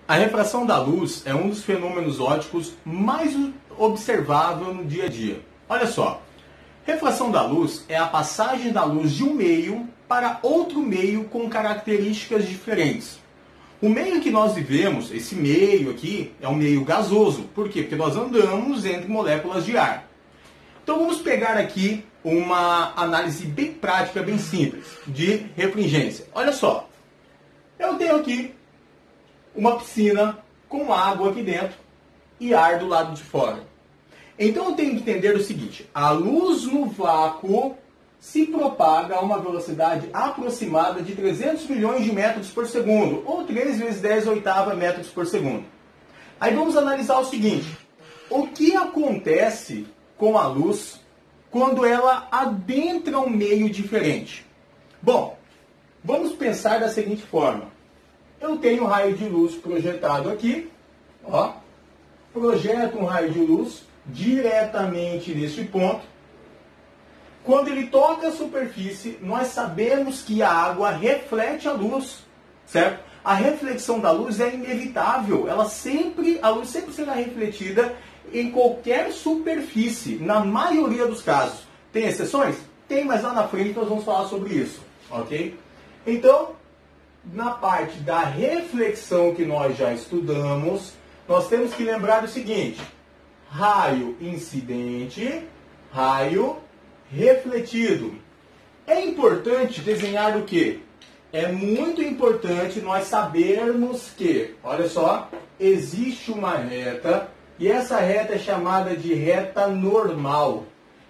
A refração da luz é um dos fenômenos ópticos mais observável no dia a dia. Olha só, refração da luz é a passagem da luz de um meio para outro meio com características diferentes. O meio em que nós vivemos, esse meio aqui, é um meio gasoso. Por quê? Porque nós andamos entre moléculas de ar. Então vamos pegar aqui uma análise bem prática, bem simples, de refringência. Olha só, eu tenho aqui uma piscina com água aqui dentro e ar do lado de fora. Então eu tenho que entender o seguinte: a luz no vácuo se propaga a uma velocidade aproximada de 300 milhões de metros por segundo, ou 3 vezes 10 oitava metros por segundo. Aí vamos analisar o seguinte: o que acontece com a luz quando ela adentra um meio diferente? Bom, vamos pensar da seguinte forma. Eu tenho um raio de luz projetado aqui, ó, projeto um raio de luz diretamente neste ponto. Quando ele toca a superfície, nós sabemos que a água reflete a luz, certo? A reflexão da luz é inevitável, a luz sempre será refletida em qualquer superfície, na maioria dos casos. Tem exceções? Tem, mas lá na frente nós vamos falar sobre isso, ok? Então, na parte da reflexão que nós já estudamos, nós temos que lembrar o seguinte: raio incidente, raio refletido. É importante desenhar o quê? É muito importante nós sabermos que, olha só, existe uma reta, e essa reta é chamada de reta normal.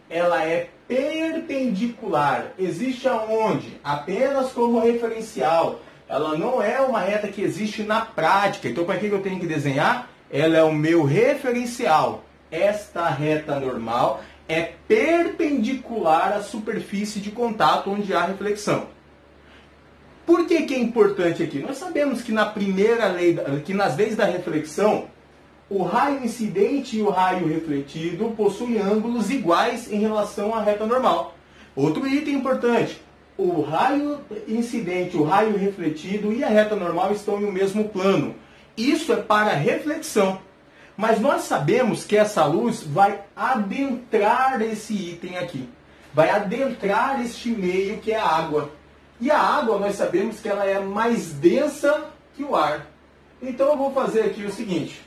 Ela é perpendicular. Existe aonde? Apenas como referencial. Ela não é uma reta que existe na prática. Então, para que eu tenho que desenhar? Ela é o meu referencial. Esta reta normal é perpendicular à superfície de contato onde há reflexão. Por que é importante aqui? Nós sabemos que nas leis da reflexão, o raio incidente e o raio refletido possuem ângulos iguais em relação à reta normal. Outro item importante: o raio incidente, o raio refletido e a reta normal estão em um mesmo plano. Isso é para reflexão. Mas nós sabemos que essa luz vai adentrar esse item aqui. Vai adentrar este meio que é a água. E a água nós sabemos que ela é mais densa que o ar. Então eu vou fazer aqui o seguinte.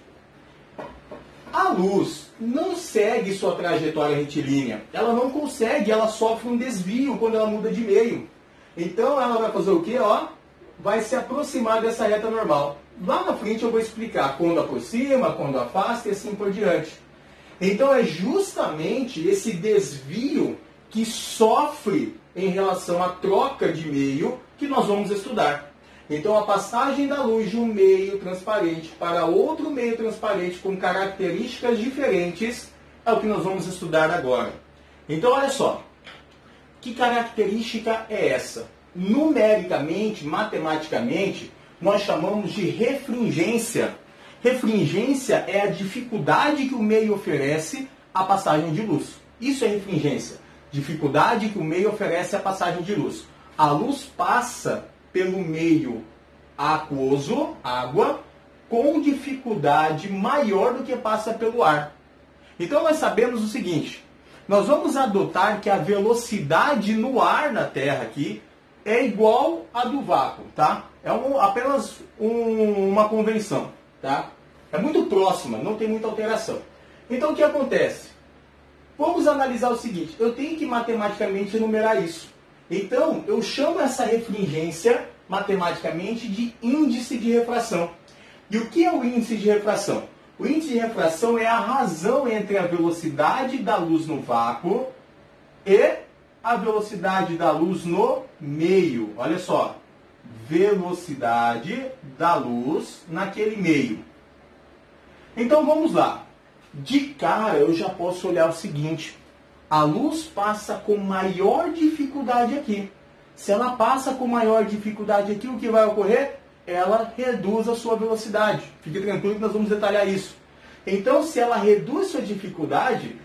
A luz não segue sua trajetória retilínea. Ela não consegue, ela sofre um desvio quando ela muda de meio. Então ela vai fazer o quê? Ó, vai se aproximar dessa reta normal. Lá na frente eu vou explicar quando aproxima, quando afasta e assim por diante. Então é justamente esse desvio que sofre em relação à troca de meio que nós vamos estudar. Então a passagem da luz de um meio transparente para outro meio transparente com características diferentes é o que nós vamos estudar agora. Então olha só, que característica é essa? Numericamente, matematicamente, nós chamamos de refringência. Refringência é a dificuldade que o meio oferece à passagem de luz. Isso é refringência. Dificuldade que o meio oferece à passagem de luz. A luz passa pelo meio aquoso, água, com dificuldade maior do que passa pelo ar. Então nós sabemos o seguinte: nós vamos adotar que a velocidade no ar na Terra aqui é igual à do vácuo, tá? É apenas uma convenção, tá? É muito próxima, não tem muita alteração. Então o que acontece? Vamos analisar o seguinte: eu tenho que matematicamente enumerar isso. Então eu chamo essa refringência matematicamente de índice de refração. E o que é o índice de refração? O índice de refração é a razão entre a velocidade da luz no vácuo e a velocidade da luz no meio. Olha só, velocidade da luz naquele meio. Então vamos lá. De cara eu já posso olhar o seguinte: a luz passa com maior dificuldade aqui. Se ela passa com maior dificuldade aqui, o que vai ocorrer? Ela reduz a sua velocidade. Fique tranquilo que nós vamos detalhar isso. Então, se ela reduz sua dificuldade,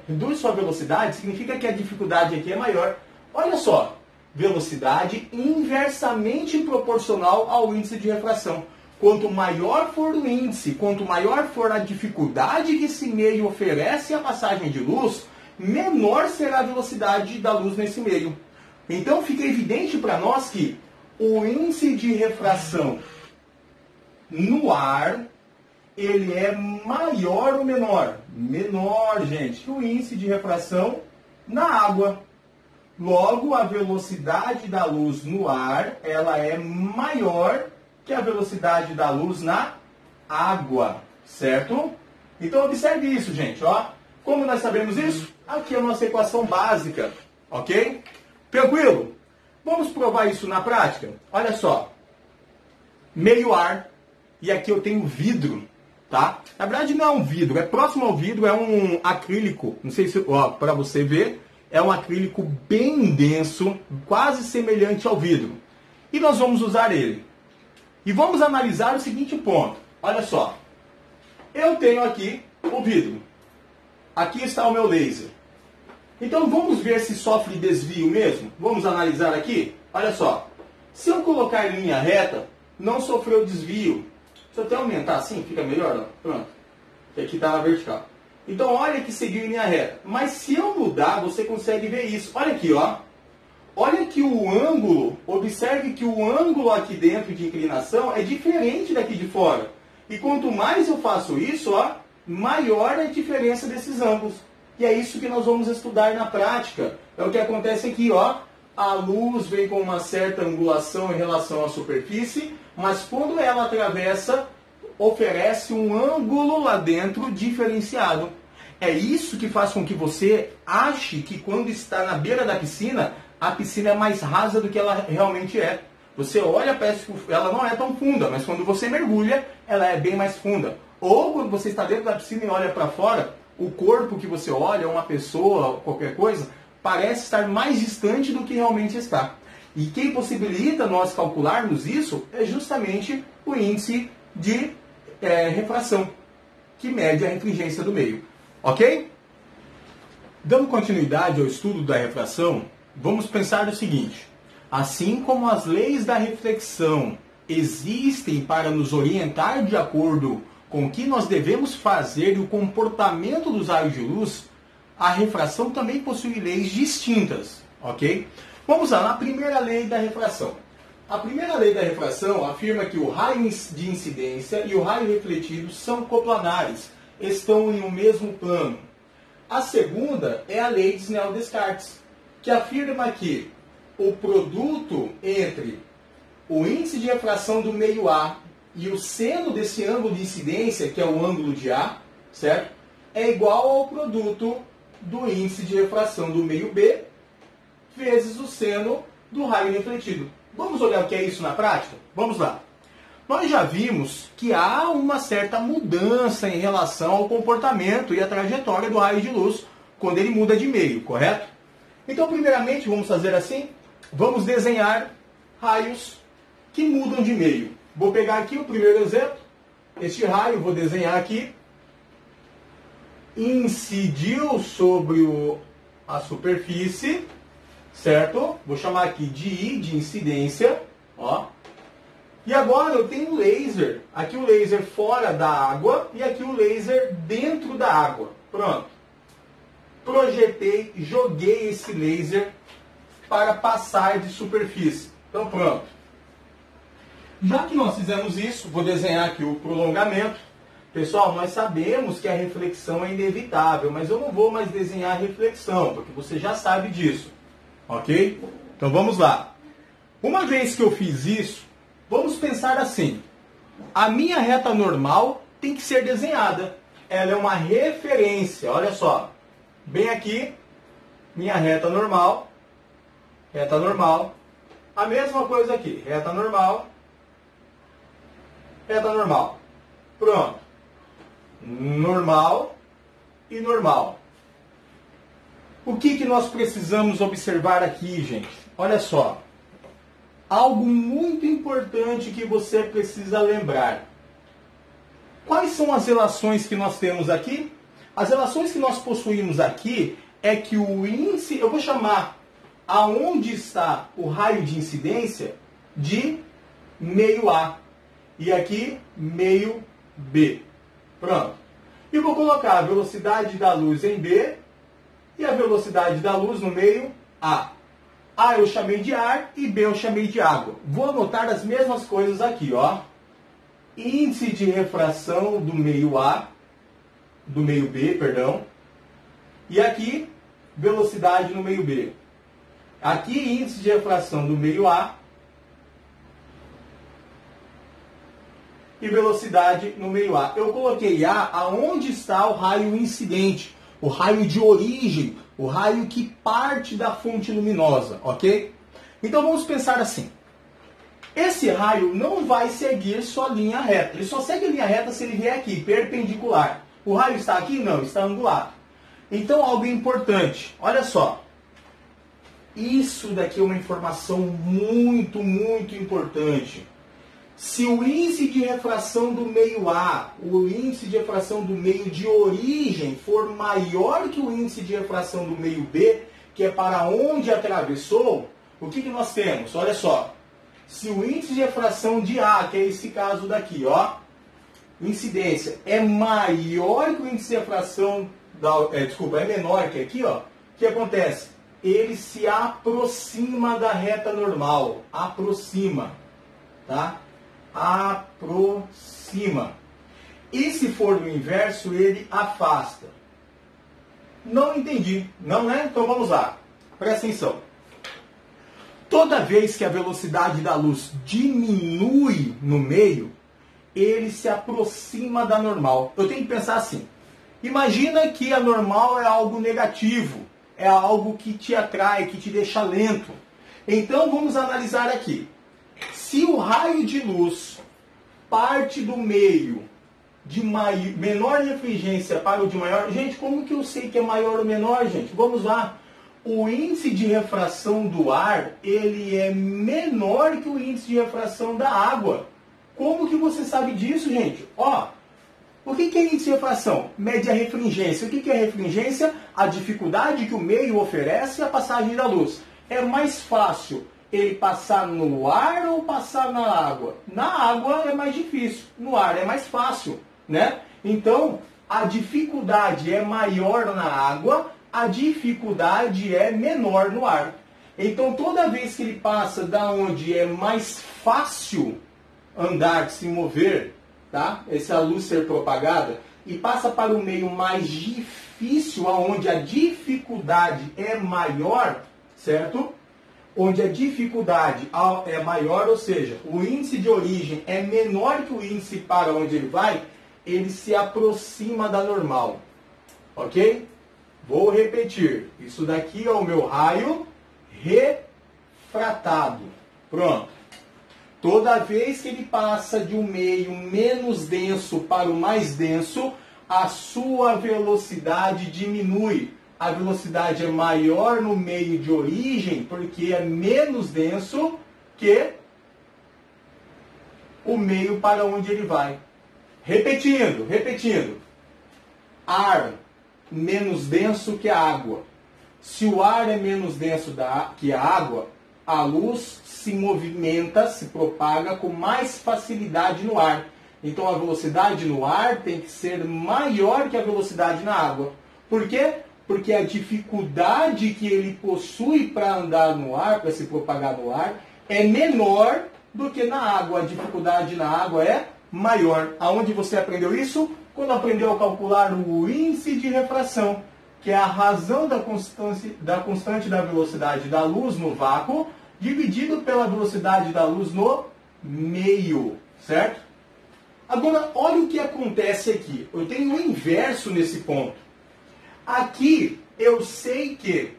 reduz sua velocidade, significa que a dificuldade aqui é maior. Olha só, velocidade inversamente proporcional ao índice de refração. Quanto maior for o índice, quanto maior for a dificuldade que esse meio oferece à passagem de luz, menor será a velocidade da luz nesse meio. Então fica evidente para nós que o índice de refração no ar, ele é maior ou menor? Menor, gente, que o índice de refração na água. Logo, a velocidade da luz no ar, ela é maior que a velocidade da luz na água, certo? Então observe isso, gente, ó. Como nós sabemos isso? Aqui é a nossa equação básica, ok? Tranquilo? Vamos provar isso na prática? Olha só. Meio ar, e aqui eu tenho vidro, tá? Na verdade não é um vidro, é próximo ao vidro, é um acrílico, não sei se, ó, para você ver, é um acrílico bem denso, quase semelhante ao vidro. E nós vamos usar ele. E vamos analisar o seguinte ponto. Olha só. Eu tenho aqui o vidro. Aqui está o meu laser. Então vamos ver se sofre desvio mesmo? Vamos analisar aqui? Olha só. Se eu colocar em linha reta, não sofreu desvio. Se eu até aumentar assim, fica melhor, ó. Pronto. Que aqui está na vertical. Então olha que seguiu em linha reta. Mas se eu mudar, você consegue ver isso. Olha aqui, ó. Olha que o ângulo, observe que o ângulo aqui dentro de inclinação é diferente daqui de fora. E quanto mais eu faço isso, ó, maior é a diferença desses ângulos. E é isso que nós vamos estudar na prática. É o que acontece aqui, ó. A luz vem com uma certa angulação em relação à superfície, mas quando ela atravessa, oferece um ângulo lá dentro diferenciado. É isso que faz com que você ache que quando está na beira da piscina, a piscina é mais rasa do que ela realmente é. Você olha, parece que ela não é tão funda, mas quando você mergulha, ela é bem mais funda. Ou quando você está dentro da piscina e olha para fora, o corpo que você olha, uma pessoa, qualquer coisa, parece estar mais distante do que realmente está. E quem possibilita nós calcularmos isso é justamente o índice de refração, que mede a refringência do meio. Ok? Dando continuidade ao estudo da refração, vamos pensar o seguinte. Assim como as leis da reflexão existem para nos orientar de acordo com o que nós devemos fazer e o comportamento dos raios de luz, a refração também possui leis distintas, ok? Vamos lá, na primeira lei da refração. A primeira lei da refração afirma que o raio de incidência e o raio refletido são coplanares, estão em um mesmo plano. A segunda é a lei de Snell-Descartes, que afirma que o produto entre o índice de refração do meio A e o seno desse ângulo de incidência, que é o ângulo de A, certo? É igual ao produto do índice de refração do meio B vezes o seno do raio refletido. Vamos olhar o que é isso na prática? Vamos lá. Nós já vimos que há uma certa mudança em relação ao comportamento e à trajetória do raio de luz quando ele muda de meio, correto? Então, primeiramente, vamos fazer assim. Vamos desenhar raios que mudam de meio. Vou pegar aqui o primeiro exemplo. Este raio, vou desenhar aqui. Incidiu sobre a superfície, certo? Vou chamar aqui de I, de incidência. Ó. E agora eu tenho um laser. Aqui o laser fora da água e aqui o laser dentro da água. Pronto. Projetei, joguei esse laser para passar de superfície. Então pronto. Já que nós fizemos isso, vou desenhar aqui o prolongamento. Pessoal, nós sabemos que a reflexão é inevitável, mas eu não vou mais desenhar a reflexão, porque você já sabe disso. Ok? Então vamos lá. Uma vez que eu fiz isso, vamos pensar assim. A minha reta normal tem que ser desenhada. Ela é uma referência. Olha só. Bem aqui, minha reta normal. Reta normal. A mesma coisa aqui. Reta normal. Reta normal. Pronto. Normal e normal. O que nós precisamos observar aqui, gente? Olha só. Algo muito importante que você precisa lembrar. Quais são as relações que nós temos aqui? As relações que nós possuímos aqui é que o índice, eu vou chamar aonde está o raio de incidência de meio A. E aqui, meio B. Pronto. E vou colocar a velocidade da luz em B e a velocidade da luz no meio A. A eu chamei de ar e B eu chamei de água. Vou anotar as mesmas coisas aqui, ó. Índice de refração do meio A, do meio B, perdão. E aqui, velocidade no meio B. Aqui, índice de refração do meio A e velocidade no meio A. Eu coloquei A aonde está o raio incidente, o raio de origem, o raio que parte da fonte luminosa, ok? Então vamos pensar assim. Esse raio não vai seguir sua linha reta. Ele só segue a linha reta se ele vier aqui, perpendicular. O raio está aqui? Não, está angular. Então algo importante. Olha só. Isso daqui é uma informação muito importante. Se o índice de refração do meio A, o índice de refração do meio de origem, for maior que o índice de refração do meio B, que é para onde atravessou, o que nós temos? Olha só. Se o índice de refração de A, que é esse caso daqui, ó, incidência, é maior que o índice de refração, é menor que aqui, ó, o que acontece? Ele se aproxima da reta normal. Aproxima. Tá? Aproxima. E se for no inverso, ele afasta. Não entendi. Não, né? Então vamos lá. Presta atenção. Toda vez que a velocidade da luz diminui no meio, ele se aproxima da normal. Eu tenho que pensar assim. Imagina que a normal é algo negativo. É algo que te atrai, que te deixa lento. Então vamos analisar aqui. Se o raio de luz parte do meio de menor refringência para o de maior... Gente, como que eu sei que é maior ou menor, gente? Vamos lá. O índice de refração do ar, ele é menor que o índice de refração da água. Como que você sabe disso, gente? Ó, o que é índice de refração? Mede a refringência. O que é refringência? A dificuldade que o meio oferece à passagem da luz. É mais fácil ele passar no ar ou passar na água? Na água é mais difícil, no ar é mais fácil, né? Então, a dificuldade é maior na água, a dificuldade é menor no ar. Então, toda vez que ele passa da onde é mais fácil andar, se mover, tá? Essa luz ser propagada, e passa para o meio mais difícil, onde a dificuldade é maior, certo? Onde a dificuldade é maior, ou seja, o índice de origem é menor que o índice para onde ele vai, ele se aproxima da normal. Ok? Vou repetir. Isso daqui é o meu raio refratado. Pronto. Toda vez que ele passa de um meio menos denso para o mais denso, a sua velocidade diminui. A velocidade é maior no meio de origem, porque é menos denso que o meio para onde ele vai. Repetindo. Ar menos denso que a água. Se o ar é menos denso que a água, a luz se movimenta, se propaga com mais facilidade no ar. Então a velocidade no ar tem que ser maior que a velocidade na água. Por quê? Porque a dificuldade que ele possui para andar no ar, para se propagar no ar, é menor do que na água. A dificuldade na água é maior. Aonde você aprendeu isso? Quando aprendeu a calcular o índice de refração, que é a razão da constante da velocidade da luz no vácuo, dividido pela velocidade da luz no meio, certo? Agora, olha o que acontece aqui. Eu tenho o inverso nesse ponto. Aqui, eu sei que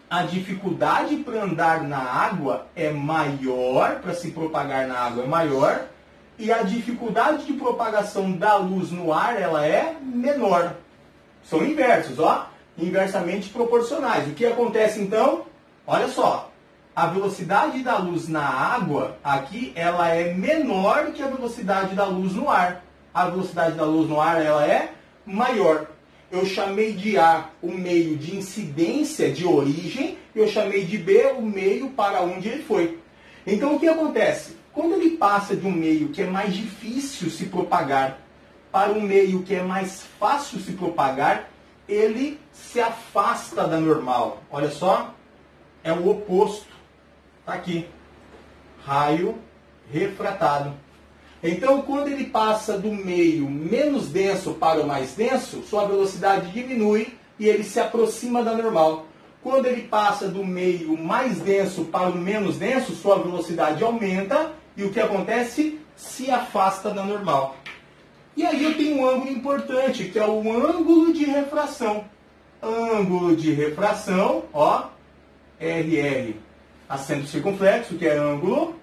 a dificuldade para andar na água é maior, para se propagar na água é maior, e a dificuldade de propagação da luz no ar, ela é menor. São inversos, ó, inversamente proporcionais. O que acontece então? Olha só, a velocidade da luz na água, aqui, ela é menor que a velocidade da luz no ar. A velocidade da luz no ar, ela é maior. Eu chamei de A o meio de incidência, de origem, e eu chamei de B o meio para onde ele foi. Então o que acontece? Quando ele passa de um meio que é mais difícil se propagar para um meio que é mais fácil se propagar, ele se afasta da normal. Olha só, é o oposto. Está aqui. Raio refratado. Então, quando ele passa do meio menos denso para o mais denso, sua velocidade diminui e ele se aproxima da normal. Quando ele passa do meio mais denso para o menos denso, sua velocidade aumenta e o que acontece? Se afasta da normal. E aí eu tenho um ângulo importante, que é o ângulo de refração. Ângulo de refração, ó, RR, acento circunflexo, que é ângulo.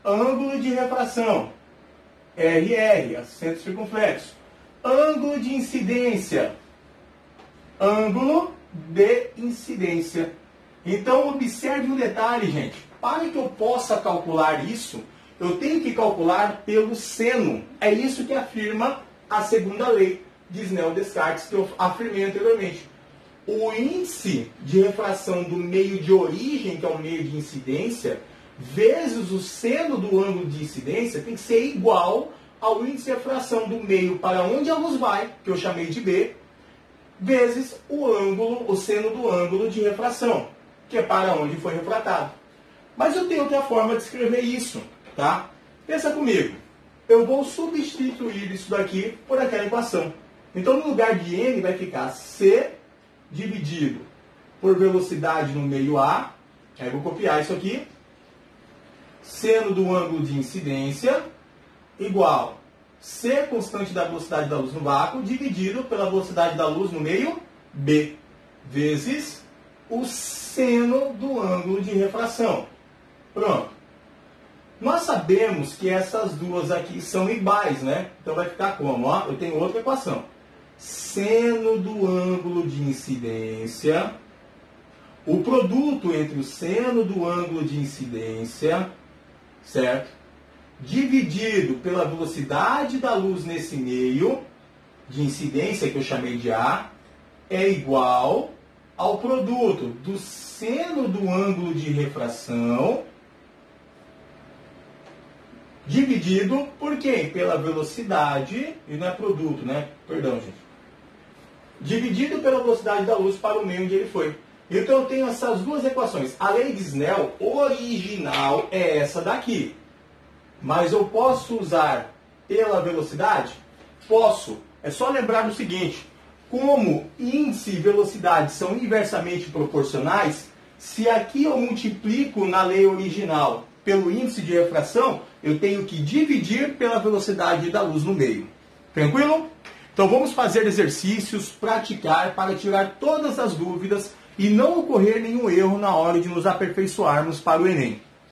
Ângulo de refração, RR, acento circunflexo. Ângulo de incidência, ângulo de incidência. Então, observe um detalhe, gente. Para que eu possa calcular isso, eu tenho que calcular pelo seno. É isso que afirma a segunda lei de Snell-Descartes, que eu afirmei anteriormente. O índice de refração do meio de origem, que é o meio de incidência, vezes o seno do ângulo de incidência, tem que ser igual ao índice de refração do meio para onde a luz vai, que eu chamei de B, vezes o ângulo, o seno do ângulo de refração, que é para onde foi refratado. Mas eu tenho outra forma de escrever isso, tá? Pensa comigo. Eu vou substituir isso daqui por aquela equação. Então, no lugar de n vai ficar C dividido por velocidade no meio A. Aí eu vou copiar isso aqui. Seno do ângulo de incidência igual C, constante da velocidade da luz no vácuo, dividido pela velocidade da luz no meio B, vezes o seno do ângulo de refração. Pronto. Nós sabemos que essas duas aqui são iguais, né? Então vai ficar como? Ó, eu tenho outra equação. Seno do ângulo de incidência, o produto entre o seno do ângulo de incidência, certo? Dividido pela velocidade da luz nesse meio de incidência, que eu chamei de A, é igual ao produto do seno do ângulo de refração, dividido por quem? Pela velocidade, e não é produto, né? Perdão, gente. Dividido pela velocidade da luz para o meio onde ele foi. Então eu tenho essas duas equações. A lei de Snell original é essa daqui. Mas eu posso usar pela velocidade? Posso. É só lembrar do seguinte. Como índice e velocidade são inversamente proporcionais, se aqui eu multiplico na lei original pelo índice de refração, eu tenho que dividir pela velocidade da luz no meio. Tranquilo? Então vamos fazer exercícios, praticar para tirar todas as dúvidas e não ocorrer nenhum erro na hora de nos aperfeiçoarmos para o Enem.